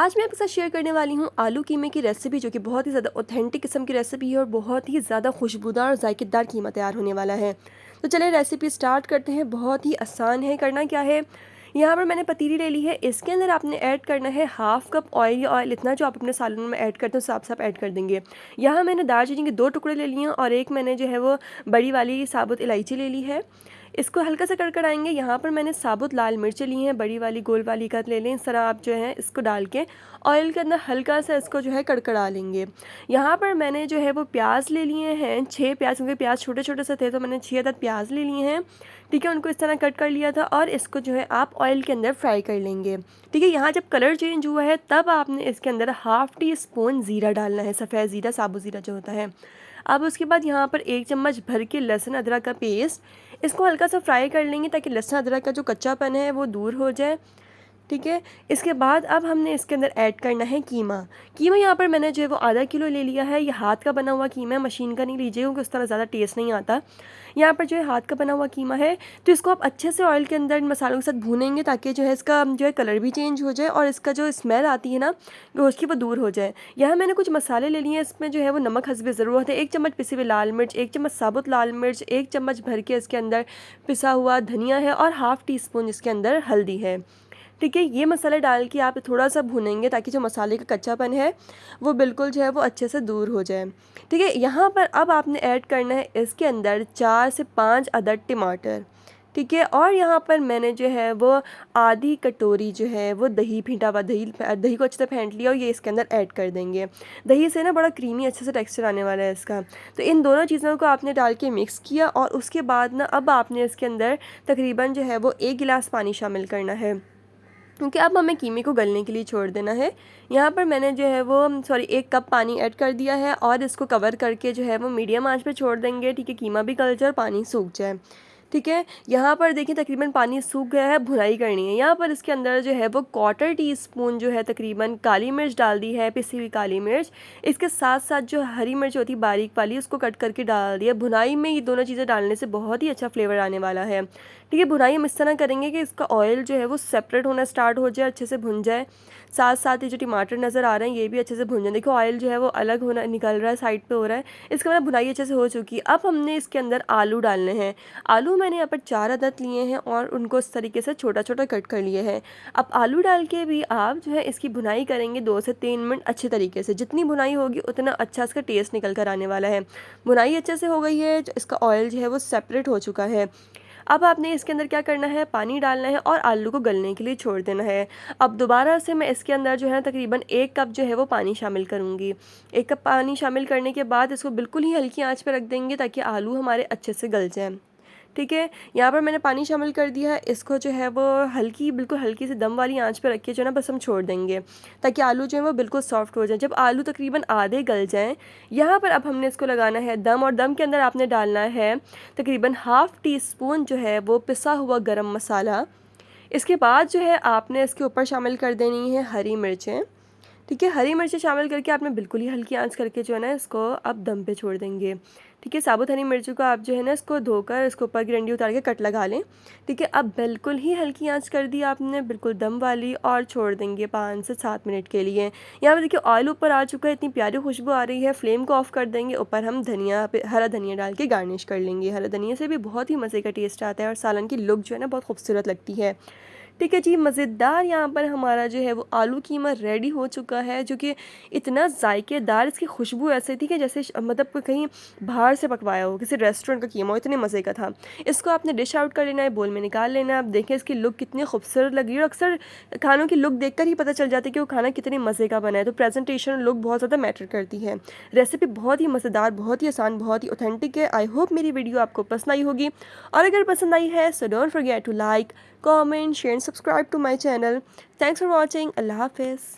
आज मैं आपके साथ शेयर करने वाली हूँ आलू कीमे की रेसिपी, जो कि बहुत ही ज़्यादा ऑथेंटिक किस्म की रेसिपी है और बहुत ही ज़्यादा खुशबूदार और जायकेदार कीमा तैयार होने वाला है। तो चलिए रेसिपी स्टार्ट करते हैं। बहुत ही आसान है। करना क्या है, यहाँ पर मैंने पतीली ले ली है। इसके अंदर आपने ऐड करना है हाफ कप ऑयल, या ऑयल इतना जो आप अपने सालन में ऐड करते हो साफ साफ ऐड कर देंगे। यहाँ मैंने दालचीनी के 2 टुकड़े ले लिए हैं और एक मैंने जो है वो बड़ी वाली साबुत इलायची ले ली है। इसको हल्का सा कड़कड़ाएंगे। यहाँ पर मैंने साबुत लाल मिर्च ली हैं, बड़ी वाली गोल वाली का ले लें। इस तरह आप जो है इसको डाल के ऑयल के अंदर हल्का सा इसको जो है कड़कड़ा लेंगे। यहाँ पर मैंने जो है वो प्याज ले लिए हैं, 6 प्याज, क्योंकि प्याज छोटे छोटे से थे तो मैंने 6 अदद प्याज ले लिए हैं। ठीक है, उनको इस तरह कट कर लिया था और इसको जो है आप ऑयल के अंदर फ्राई कर लेंगे। ठीक है, यहाँ जब कलर चेंज हुआ है तब आपने इसके अंदर हाफ टी स्पून ज़ीरा डालना है, सफ़ेद ज़ीरा, साबुत ज़ीरा जो होता है। अब उसके बाद यहाँ पर 1 चम्मच भर के लहसुन अदरक का पेस्ट, इसको हल्का सा फ्राई कर लेंगे ताकि लहसुन अदरक का जो कच्चापन है वो दूर हो जाए। ठीक है, इसके बाद अब हमने इसके अंदर ऐड करना है कीमा। कीमा यहाँ पर मैंने जो है वो आधा किलो ले लिया है। ये हाथ का बना हुआ कीमा है, मशीन का नहीं लीजिएगा क्योंकि उस तरह ज़्यादा टेस्ट नहीं आता। यहाँ पर जो है हाथ का बना हुआ कीमा है, तो इसको आप अच्छे से ऑयल के अंदर मसालों के साथ भूनेंगे ताकि जो है इसका जो है कलर भी चेंज हो जाए और इसका जो स्मेल आती है ना गोश्त की, वो दूर हो जाए। यहाँ मैंने कुछ मसाले ले लिए हैं। इसमें जो है वो नमक हस्बे ज़रूरत है, 1 चम्मच पिसी हुई लाल मिर्च, 1 चम्मच साबुत लाल मिर्च, 1 चम्मच भर के इसके अंदर पिसा हुआ धनिया है और हाफ़ टी स्पून इसके अंदर हल्दी है। ठीक है, ये मसाले डाल के आप थोड़ा सा भूनेंगे ताकि जो मसाले का कच्चापन है वो बिल्कुल जो है वो अच्छे से दूर हो जाए। ठीक है, यहाँ पर अब आपने ऐड करना है इसके अंदर 4 से 5 अदद टमाटर। ठीक है, और यहाँ पर मैंने जो है वो आधी कटोरी जो है वो दही, फेंटा हुआ दही, दही को अच्छे से फेंट लिया और ये इसके अंदर ऐड कर देंगे। दही से ना बड़ा क्रीमी अच्छे से टेक्सचर आने वाला है इसका। तो इन दोनों चीज़ों को आपने डाल के मिक्स किया और उसके बाद ना अब आपने इसके अंदर तकरीबन जो है वो 1 गिलास पानी शामिल करना है, क्योंकि अब हमें कीमे को गलने के लिए छोड़ देना है। यहाँ पर मैंने जो है वो 1 कप पानी ऐड कर दिया है और इसको कवर करके जो है वो मीडियम आंच पे छोड़ देंगे। ठीक है, कीमा भी गल जाए और पानी सूख जाए। ठीक है, यहाँ पर देखिए तकरीबन पानी सूख गया है, भुनाई करनी है। यहाँ पर इसके अंदर जो है वो 1/4 टीस्पून जो है तकरीबन काली मिर्च डाल दी है, पिसी हुई काली मिर्च। इसके साथ साथ जो हरी मिर्च होती है बारीक वाली, उसको कट करके डाल दिया। भुनाई में ये दोनों चीज़ें डालने से बहुत ही अच्छा फ्लेवर आने वाला है। ठीक है, भुनाई हम इस तरह करेंगे कि इसका ऑयल जो है वो सेपरेट होना स्टार्ट हो जाए, अच्छे से भुन जाए। साथ साथ ये जो टमाटर नज़र आ रहे हैं ये भी अच्छे से भुन जाए। देखो ऑयल जो है वो अलग होना निकल रहा है, साइड पे हो रहा है। इसका मतलब भुनाई अच्छे से हो चुकी है। अब हमने इसके अंदर आलू डालने हैं। आलू मैंने यहाँ पर 4 अदद लिए हैं और उनको इस तरीके से छोटा छोटा कट कर लिए हैं। अब आलू डाल के भी आप जो है इसकी भुनाई करेंगे 2 से 3 मिनट अच्छे तरीके से। जितनी भुनाई होगी उतना अच्छा इसका टेस्ट निकल कर आने वाला है। भुनाई अच्छे से हो गई है, इसका ऑयल जो है वो सेपरेट हो चुका है। अब आपने इसके अंदर क्या करना है, पानी डालना है और आलू को गलने के लिए छोड़ देना है। अब दोबारा से मैं इसके अंदर जो है तकरीबन 1 कप जो है वो पानी शामिल करूँगी। 1 कप पानी शामिल करने के बाद इसको बिल्कुल ही हल्की आंच पे रख देंगे ताकि आलू हमारे अच्छे से गल जाए। ठीक है, यहाँ पर मैंने पानी शामिल कर दिया है। इसको जो है वो बिल्कुल हल्की सी दम वाली आंच पे रख के जो है ना बस हम छोड़ देंगे ताकि आलू जो है वो बिल्कुल सॉफ्ट हो जाए। जब आलू तकरीबन आधे गल जाएं, यहाँ पर अब हमने इसको लगाना है दम, और दम के अंदर आपने डालना है तकरीबन हाफ़ टी स्पून जो है वो पिसा हुआ गरम मसाला। इसके बाद जो है आपने इसके ऊपर शामिल कर देनी है हरी मिर्चें। ठीक है, हरी मिर्ची शामिल करके आपने बिल्कुल ही हल्की आंच करके जो है ना इसको अब दम पे छोड़ देंगे। ठीक है, साबुत हरी मिर्ची को आप जो है ना इसको धोकर इसको ऊपर की डंडी उतार के कट लगा लें। ठीक है, अब बिल्कुल ही हल्की आंच कर दी आपने, बिल्कुल दम वाली, और छोड़ देंगे 5 से 7 मिनट के लिए। यहाँ पर देखिए ऑयल ऊपर आ चुका है, इतनी प्यारी खुशबू आ रही है। फ्लेम को ऑफ कर देंगे, ऊपर हम हरा धनिया डाल के गार्निश कर लेंगे। हरा धनिया से भी बहुत ही मज़े का टेस्ट आता है और सालन की लुक जो है ना बहुत खूबसूरत लगती है। ठीक है जी, मज़ेदार यहाँ पर हमारा जो है वो आलू कीमा रेडी हो चुका है, जो कि इतना जायकेदार, इसकी खुशबू ऐसे थी कि जैसे मतलब कोई कहीं बाहर से पकवाया हो, किसी रेस्टोरेंट का कीमा हो, इतने मज़े का था। इसको आपने डिश आउट कर लेना है, बोल में निकाल लेना है। आप देखें इसकी लुक कितनी खूबसूरत लग रही है और अक्सर खानों की लुक देखकर ही पता चल जाता है कि वो खाना कितने मज़े का बना है। तो प्रेजेंटेशन लुक बहुत ज़्यादा मैटर करती है। रेसिपी बहुत ही मज़ेदार, बहुत ही आसान, बहुत ही ऑथेंटिक है। आई होप मेरी वीडियो आपको पसंद आई होगी, और अगर पसंद आई है so don't forget to like, comment, share and subscribe to my channel. Thanks for watching. Allah Hafiz.